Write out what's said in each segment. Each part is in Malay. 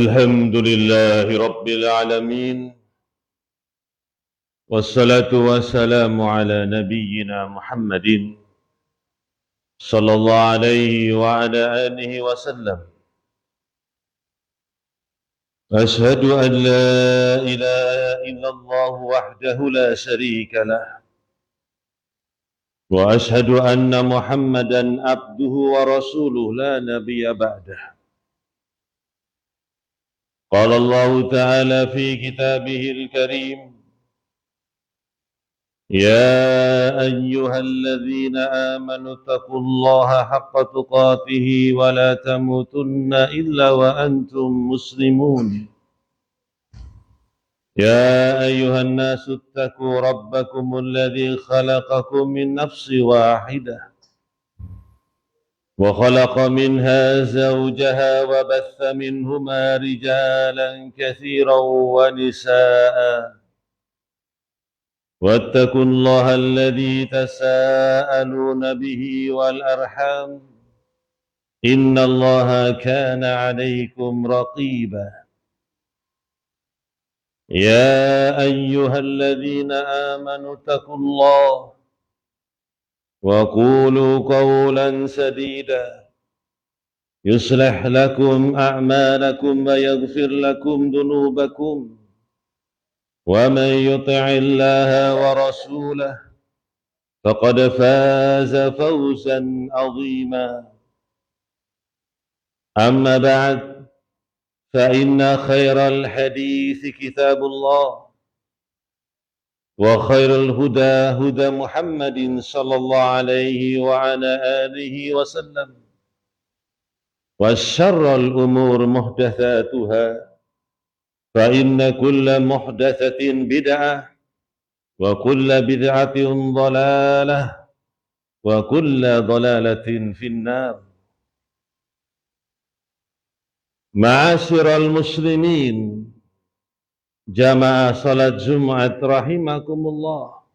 الحمد لله رب العالمين، والصلاة والسلام على نبينا محمد صلى الله عليه وعلى آله وسلم. أشهد أن لا إله إلا الله وحده لا شريك له، وأشهد أن محمدا عبده ورسوله لا نبي بعده. قال الله تعالى في كتابه الكريم: يا أيها الذين آمنوا اتقوا الله حق تقاته ولا تموتن إلا وأنتم مسلمون. يا أيها الناس اتقوا ربكم الذي خلقكم من نفس واحدة وخلق منها زوجها وبث منهما رجالا كثيرا ونساء، واتقوا الله الذي تساءلون به والأرحام إن الله كان عليكم رقيبا. يا أيها الذين آمنوا اتقوا الله وقولوا قولا سديدا يصلح لكم أعمالكم ويغفر لكم ذنوبكم، ومن يطع الله ورسوله فقد فاز فوزا عظيما. أما بعد، فإن خير الحديث كتاب الله، وخير الهدى هدى محمد صلى الله عليه وعلى آله وسلم، وشر الأمور محدثاتها، فإن كل محدثة بدعة، وكل بدعة ضلالة، وكل ضلالة في النار. Ma'asyiral muslimin, jamaah salat Jumat rahimakumullah.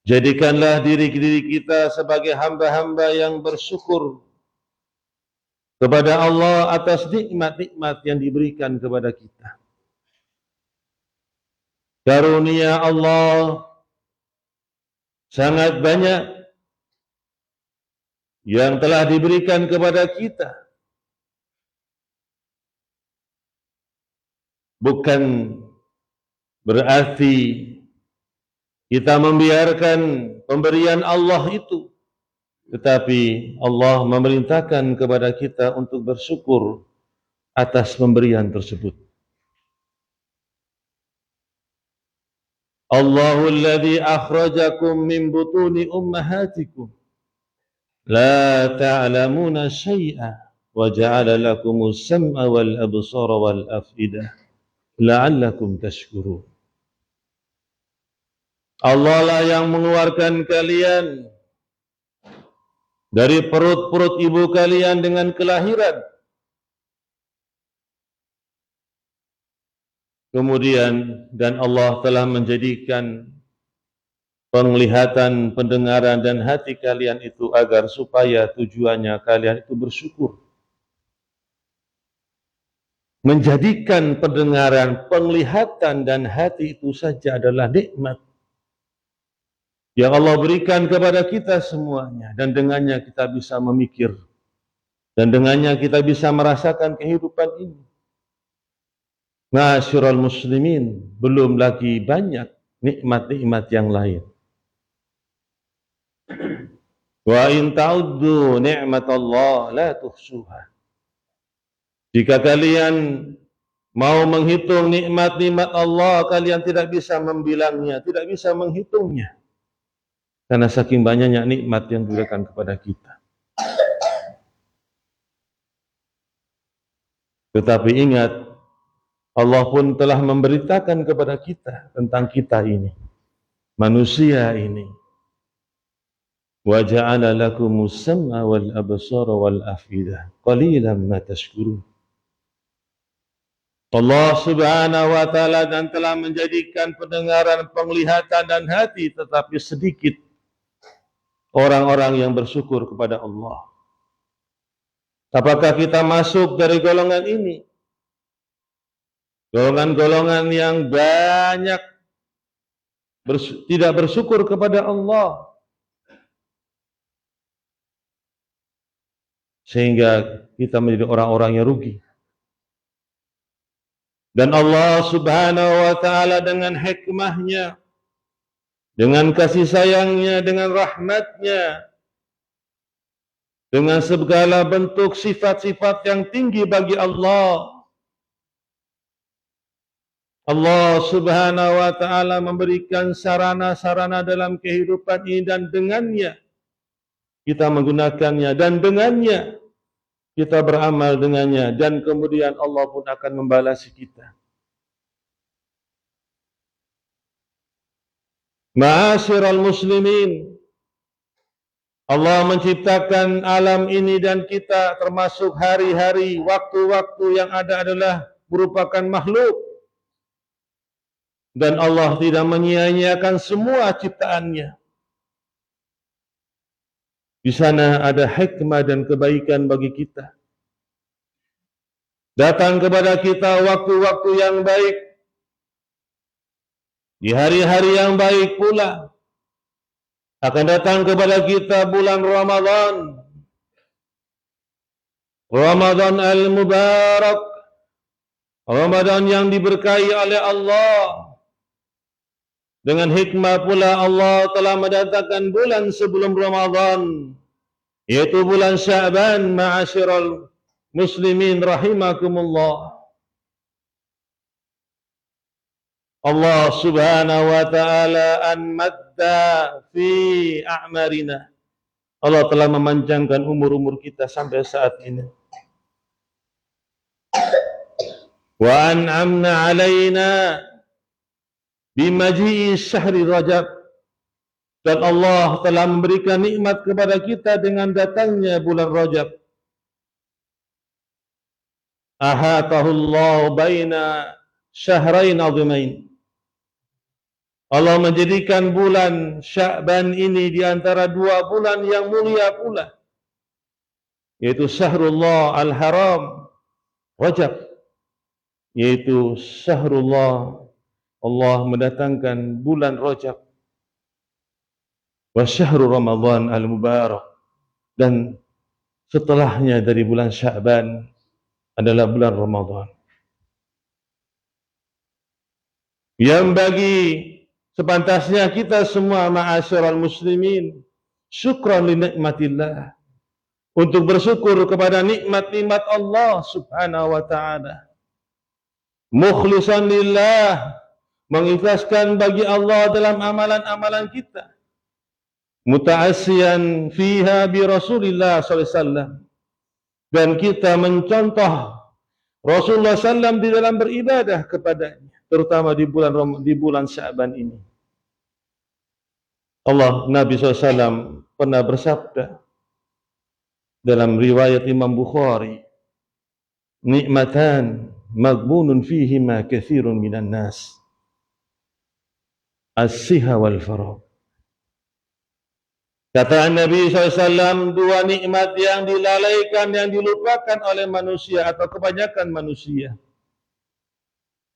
Jadikanlah diri kita sebagai hamba-hamba yang bersyukur kepada Allah atas nikmat-nikmat yang diberikan kepada kita. Karunia Allah sangat banyak yang telah diberikan kepada kita. Bukan berarti kita membiarkan pemberian Allah itu, tetapi Allah memerintahkan kepada kita untuk bersyukur atas pemberian tersebut. Allahul ladzi akhrajakum min butuni ummahatikum la ta'lamuna syai'an wa ja'ala lakumus sam'a wal absara wal af'idah la'allakum tashkurun. Allah lah yang mengeluarkan kalian dari perut-perut ibu kalian dengan kelahiran. Kemudian dan Allah telah menjadikan penglihatan, pendengaran dan hati kalian itu agar supaya tujuannya kalian itu bersyukur. Menjadikan pendengaran, penglihatan dan hati itu saja adalah nikmat yang Allah berikan kepada kita semuanya, dan dengannya kita bisa memikir, dan dengannya kita bisa merasakan kehidupan ini. Ma'asyiral muslimin, belum lagi banyak nikmat-nikmat yang lain. Wa in ta'uddu ni'matallah la tuhsuha. Jika kalian mau menghitung nikmat-nikmat Allah, kalian tidak bisa membilangnya, tidak bisa menghitungnya. Karena saking banyaknya nikmat yang diberikan kepada kita. Tetapi ingat, Allah pun telah memberitakan kepada kita tentang kita ini, manusia ini. Wa ja'ala lakumus sam'a wal absara wal af'idah qalilan ma tashkurun. Allah subhanahu wa ta'ala dan telah menjadikan pendengaran, penglihatan dan hati, tetapi sedikit orang-orang yang bersyukur kepada Allah. Apakah kita masuk dari golongan ini? Golongan-golongan yang banyak tidak bersyukur kepada Allah, sehingga kita menjadi orang-orang yang rugi. Dan Allah Subhanahu wa ta'ala dengan hikmahnya, dengan kasih sayangnya, dengan rahmatnya, dengan segala bentuk sifat-sifat yang tinggi bagi Allah, Allah Subhanahu wa ta'ala memberikan sarana-sarana dalam kehidupan ini, dan dengannya kita menggunakannya, dan dengannya kita beramal dengannya, dan kemudian Allah pun akan membalasi kita. Ma'asyiral muslimin, Allah menciptakan alam ini dan kita, termasuk hari-hari, waktu-waktu yang ada adalah merupakan makhluk. Dan Allah tidak menyia-nyiakan semua ciptaannya. Di sana ada hikmah dan kebaikan bagi kita. Datang kepada kita waktu-waktu yang baik, di hari-hari yang baik pula. Akan datang kepada kita bulan Ramadan, Ramadan al-Mubarak, Ramadan yang diberkahi oleh Allah. Dengan hikmah pula Allah telah mendatangkan bulan sebelum Ramadan, yaitu bulan Sya'ban. Ma'asyiral muslimin rahimakumullah, Allah Subhanahu wa ta'ala an madda fi a'marina, Allah telah memanjangkan umur-umur kita sampai saat ini. Wa an'amna alaina bimaji'i syahri Rajab, dan Allah telah memberikan nikmat kepada kita dengan datangnya bulan Rajab. Ahatahullahu baina syahrain azimain, Allah menjadikan bulan Sya'ban ini di antara dua bulan yang mulia pula, yaitu Syahrullah al-Haram Rajab, yaitu Syahrullah, Allah mendatangkan bulan Rajab, wa Syahrul Ramadan al-Mubarak, dan setelahnya dari bulan Sya'ban adalah bulan Ramadan. Yang bagi sepantasnya kita semua, ma'asyiral muslimin, syukran li nikmatillah, untuk bersyukur kepada nikmat-nikmat Allah Subhanahu wa ta'ala, mukhlishan lillah, mengikhlaskan bagi Allah dalam amalan-amalan kita, muta'assiyan fiha bi Rasulillah sallallahu alaihi wasallam, dan kita mencontoh Rasulullah sallam di dalam beribadah kepadanya, terutama di bulan Sya'ban ini. Nabi SAW pernah bersabda dalam riwayat Imam Bukhari, nikmatan maghbunun fihima katsirun minan nas, as-siha wal faragh. Kata Nabi SAW, dua nikmat yang dilalaikan, yang dilupakan oleh manusia atau kebanyakan manusia,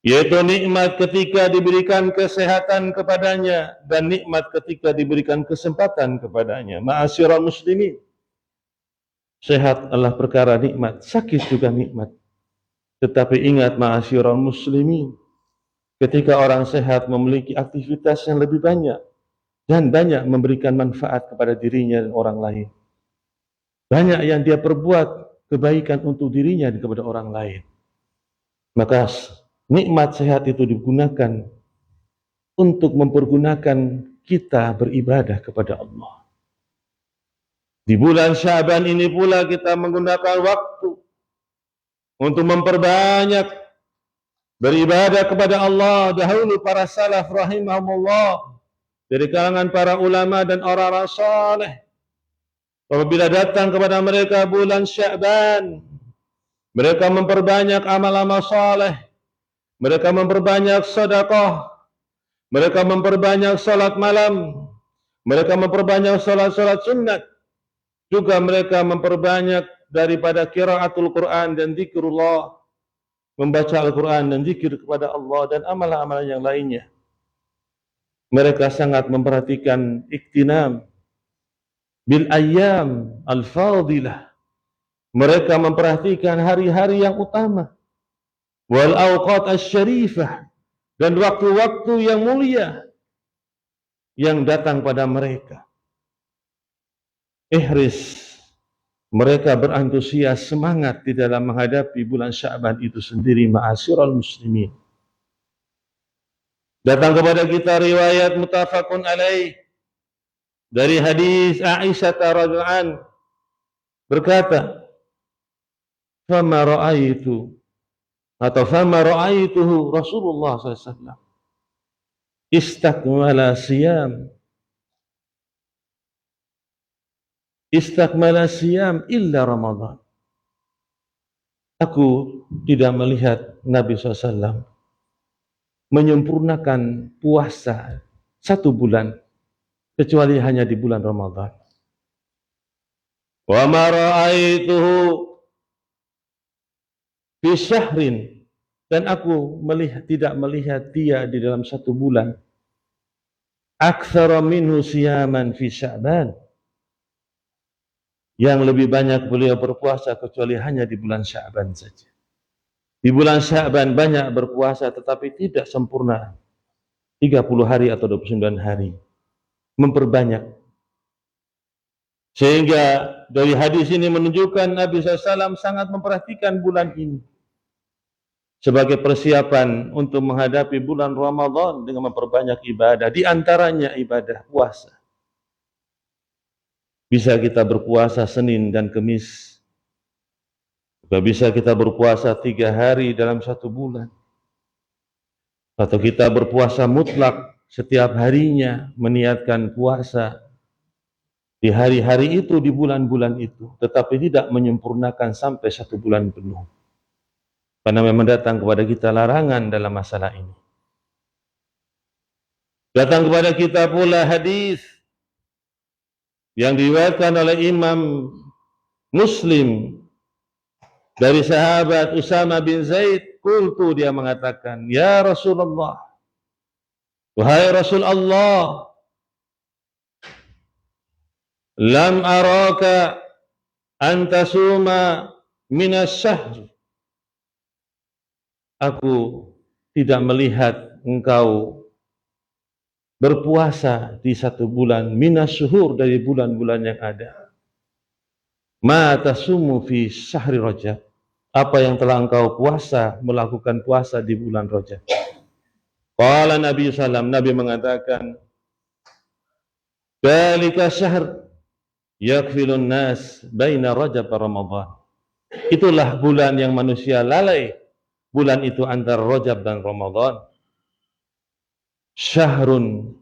yaitu nikmat ketika diberikan kesehatan kepadanya, dan nikmat ketika diberikan kesempatan kepadanya. Ma'asyiral muslimin, sehat adalah perkara nikmat, sakit juga nikmat. Tetapi ingat ma'asyiral muslimin, ketika orang sehat memiliki aktivitas yang lebih banyak, dan banyak memberikan manfaat kepada dirinya dan orang lain. Banyak yang dia perbuat kebaikan untuk dirinya dan kepada orang lain. Maka nikmat sehat itu digunakan untuk mempergunakan kita beribadah kepada Allah. Di bulan Sya'ban ini pula kita menggunakan waktu untuk memperbanyak beribadah kepada Allah. Dahulu para salaf rahimahumullah, dari kalangan para ulama dan orang-orang saleh, apabila datang kepada mereka bulan Sya'ban, mereka memperbanyak amal-amal saleh, mereka memperbanyak sedekah, mereka memperbanyak salat malam, mereka memperbanyak salat-salat sunat, juga mereka memperbanyak daripada qiraatul Quran dan zikrullah, membaca Al-Quran dan zikir kepada Allah dan amalan-amalan yang lainnya. Mereka sangat memperhatikan iktinam bil ayyam al-fadilah. Mereka memperhatikan hari-hari yang utama, wal awqat asy-syarifah, dan waktu-waktu yang mulia yang datang pada mereka. Ihris, mereka berantusias semangat di dalam menghadapi bulan Sya'ban itu sendiri, ma'asyiral muslimin. Datang kepada kita riwayat muttafaqun alaih dari hadis Aisyah radhiyallahu anha berkata, "Fama ra'aitu atau fama ra'aituhu Rasulullah sallallahu alaihi wasallam istakmala siyam illa Ramadan." Aku tidak melihat Nabi SAW menyempurnakan puasa 1 bulan kecuali hanya di bulan Ramadan. Wa ma ra'aituhu fi syahrin, dan aku tidak melihat dia di dalam 1 bulan aktsara minhu siyaman fi Sya'ban, yang lebih banyak beliau berpuasa kecuali hanya di bulan Sya'ban saja. Di bulan Sya'ban banyak berpuasa tetapi tidak sempurna 30 hari atau 29 hari. Memperbanyak. Sehingga dari hadis ini menunjukkan Nabi SAW sangat memperhatikan bulan ini sebagai persiapan untuk menghadapi bulan Ramadan dengan memperbanyak ibadah. Di antaranya ibadah puasa. Bisa kita berpuasa Senin dan Kamis. Juga bisa kita berpuasa 3 hari dalam 1 bulan. Atau kita berpuasa mutlak setiap harinya, meniatkan puasa di hari-hari itu, di bulan-bulan itu, tetapi tidak menyempurnakan sampai 1 bulan penuh. Karena memang datang kepada kita larangan dalam masalah ini. Datang kepada kita pula hadis yang diriwayatkan oleh Imam Muslim dari sahabat Usama bin Zaid. Qultu, dia mengatakan, ya Rasulullah, wahai Rasul Allah, lam araka an tasuma minas syahr. Aku tidak melihat engkau berpuasa di 1 bulan minas syuhur, dari bulan-bulan yang ada. Ma tasumu fi syahri Rajab, apa yang telah engkau melakukan puasa di bulan Rajab. Qala Nabi sallallahu, Nabi mengatakan, dzalika syahr yakfilun nas baina Rajab wa Ramadan. Itulah bulan yang manusia lalai, bulan itu antara Rajab dan Ramadan. Syahrun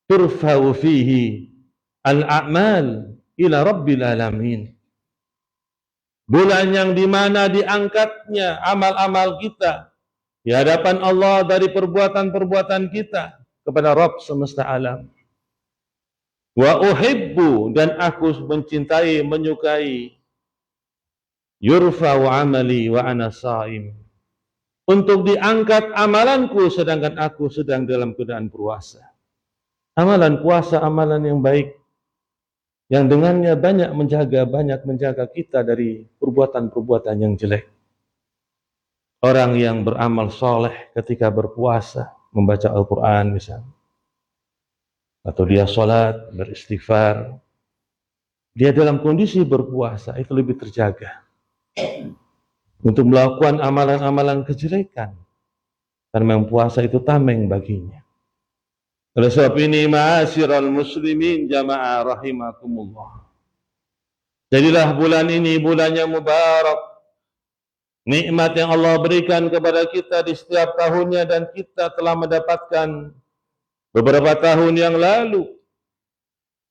turfa'u fihi al-a'mal ila rabbil alamin. Bulan yang dimana diangkatnya amal-amal kita di hadapan Allah dari perbuatan-perbuatan kita kepada Rabb semesta alam. Wa uhibbu, dan aku mencintai, menyukai, yurfa'u amali wa ana sha'im, untuk diangkat amalanku sedangkan aku sedang dalam keadaan puasa. Amalan puasa, amalan yang baik, yang dengannya banyak menjaga kita dari perbuatan-perbuatan yang jelek. Orang yang beramal soleh ketika berpuasa, membaca Al-Quran misalnya, atau dia sholat, beristighfar, dia dalam kondisi berpuasa, itu lebih terjaga untuk melakukan amalan-amalan kejelekan, karena memang puasa itu tameng baginya. Oleh sebab ini, ma'asyiral muslimin jamaah rahimakumullah, jadilah bulan ini bulan yang mubarak, nikmat yang Allah berikan kepada kita di setiap tahunnya, dan kita telah mendapatkan beberapa tahun yang lalu.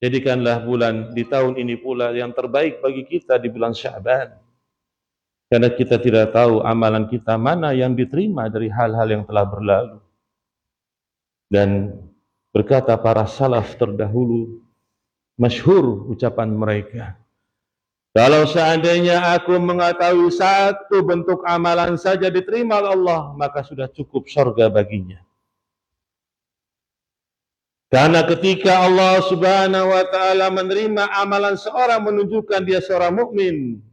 Jadikanlah bulan di tahun ini pula yang terbaik bagi kita di bulan Sya'ban, karena kita tidak tahu amalan kita mana yang diterima dari hal-hal yang telah berlalu. Dan berkata para salaf terdahulu, masyhur ucapan mereka, Kalau seandainya aku mengetahui satu bentuk amalan saja diterima oleh Allah, maka sudah cukup surga baginya. Karena ketika Allah Subhanahu wa taala menerima amalan seorang, menunjukkan dia seorang mukmin.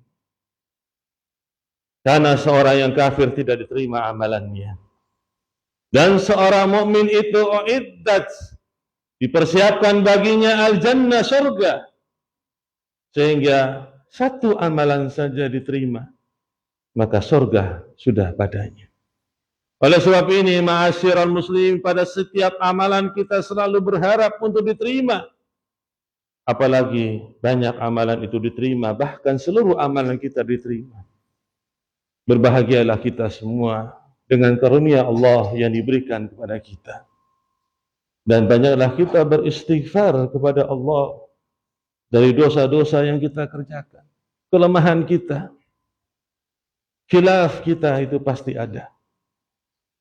Karena seorang yang kafir tidak diterima amalannya. Dan seorang mukmin itu uiddat, dipersiapkan baginya al-jannah, surga. Sehingga satu amalan saja diterima, maka surga sudah padanya. Oleh sebab ini, ma'asyiral muslim, pada setiap amalan kita selalu berharap untuk diterima. Apalagi banyak amalan itu diterima, bahkan seluruh amalan kita diterima. Berbahagialah kita semua dengan karunia Allah yang diberikan kepada kita. Dan banyaklah kita beristighfar kepada Allah dari dosa-dosa yang kita kerjakan. Kelemahan kita, khilaf kita itu pasti ada.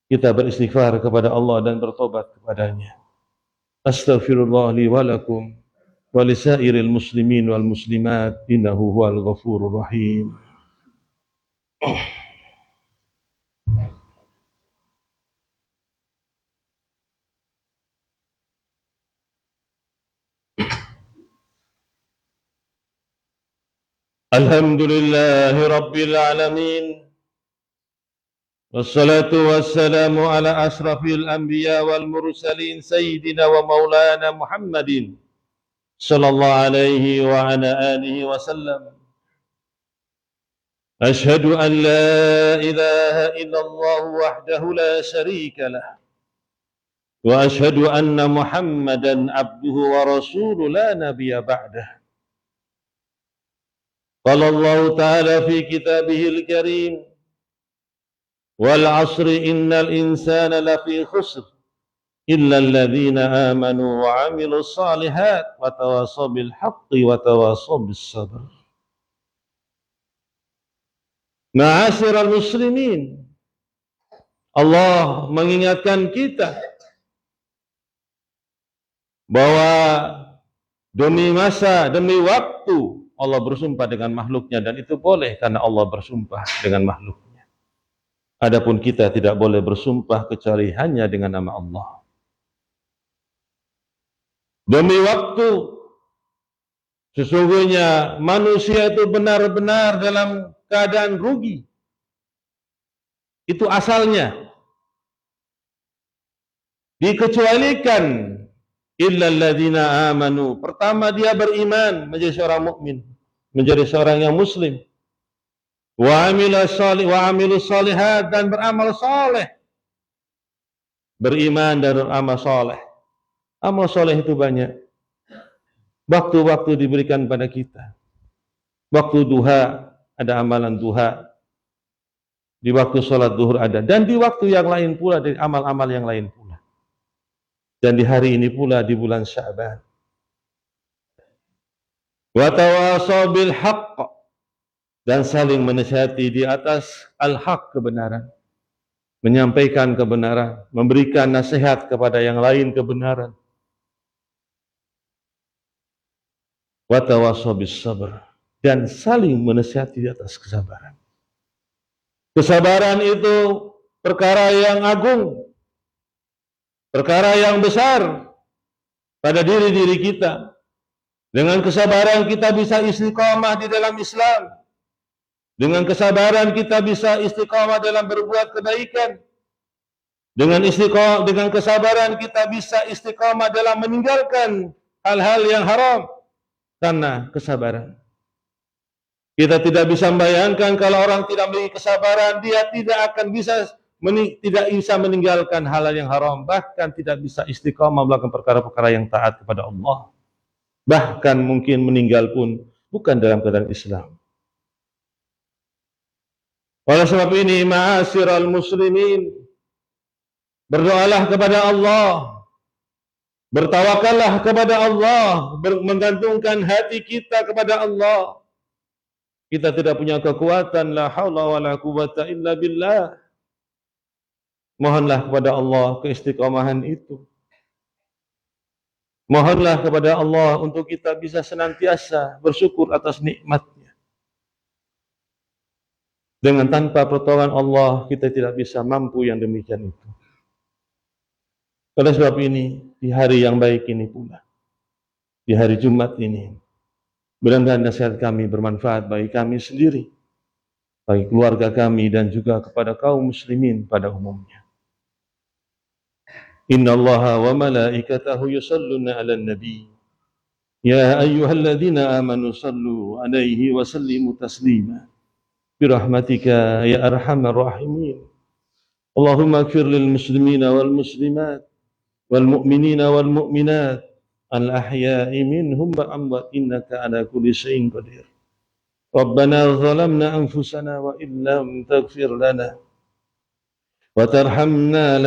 Kita beristighfar kepada Allah dan bertobat kepadanya. Astaghfirullah li wa lakum wa lisairil muslimin wal muslimat, innahu huwal ghafurur rahim. Alhamdulillahi rabbil alamin. والصلاة والسلام على أشرف الأنبياء والمرسلين سيدنا ومولانا محمد صلى الله عليه وعلى آله وسلم. أشهد أن لا إله إلا الله وحده لا شريك له وأشهد أن محمدا عبده ورسوله لا نبي بعده. قال الله تعالى في كتابه الكريم: والعصر إن الإنسان لفي خسر إلا الذين آمنوا وعملوا الصالحات وتواصوا بالحق وتواصوا بالصبر. Ma'asyiral muslimin, Allah mengingatkan kita bahwa demi masa, demi waktu Allah bersumpah dengan makhluknya, dan itu boleh karena Allah bersumpah dengan makhluk. Adapun kita tidak boleh bersumpah kecuali hanya dengan nama Allah. Demi waktu, sesungguhnya manusia itu benar-benar dalam keadaan rugi. Itu asalnya. Dikecualikan illal ladzina amanu. Pertama dia beriman, menjadi seorang mukmin, menjadi seorang yang muslim. Wa amilu shalihat, dan beramal saleh. Beriman dan beramal saleh. Amal saleh itu banyak. Waktu-waktu diberikan pada kita. Waktu duha ada amalan duha. Di waktu salat zuhur ada, dan di waktu yang lain pula, dari amal-amal yang lain pula. Dan di hari ini pula di bulan Sya'ban. Wa tawasaw bil haqq, dan saling menasihati di atas al-haq, kebenaran. Menyampaikan kebenaran, memberikan nasihat kepada yang lain kebenaran. Wa tawasaw bis sabr, dan saling menasihati di atas kesabaran. Kesabaran itu perkara yang agung, perkara yang besar pada diri-diri kita. Dengan kesabaran kita bisa istiqamah di dalam Islam. Dengan kesabaran kita bisa istiqamah dalam berbuat kebaikan. Dengan kesabaran kita bisa istiqamah dalam meninggalkan hal-hal yang haram. Karena kesabaran. Kita tidak bisa membayangkan kalau orang tidak memiliki kesabaran, dia tidak bisa meninggalkan hal-hal yang haram. Bahkan tidak bisa istiqamah melakukan perkara-perkara yang taat kepada Allah. Bahkan mungkin meninggal pun bukan dalam keadaan Islam. Oleh sebab ini, ma'asyiral muslimin, berdoalah kepada Allah, bertawakallah kepada Allah, menggantungkan hati kita kepada Allah. Kita tidak punya kekuatan, la haula wa la quwwata illa billah. Mohonlah kepada Allah keistiqomahan itu. Mohonlah kepada Allah untuk kita bisa senantiasa bersyukur atas nikmatnya. Dengan tanpa pertolongan Allah, kita tidak bisa mampu yang demikian itu. Oleh sebab ini, di hari yang baik ini pula, di hari Jumat ini, mudah-mudahan nasihat kami bermanfaat bagi kami sendiri, bagi keluarga kami, dan juga kepada kaum muslimin pada umumnya. Inna Allaha wa malaikatahu yusalluna ala nabi. Ya ayyuhalladzina amanu sallu alaihi wa sallimu taslima. Birahmatika ya arhamar rahimin. Allahumma ighfir lil muslimina wal muslimat wal mu'minina wal mu'minat al ahya'i minhum wa amwat innaka ala kulli syai'in qadir. Rabbana zalamna anfusana wa illam taghfir lana wa tarhamna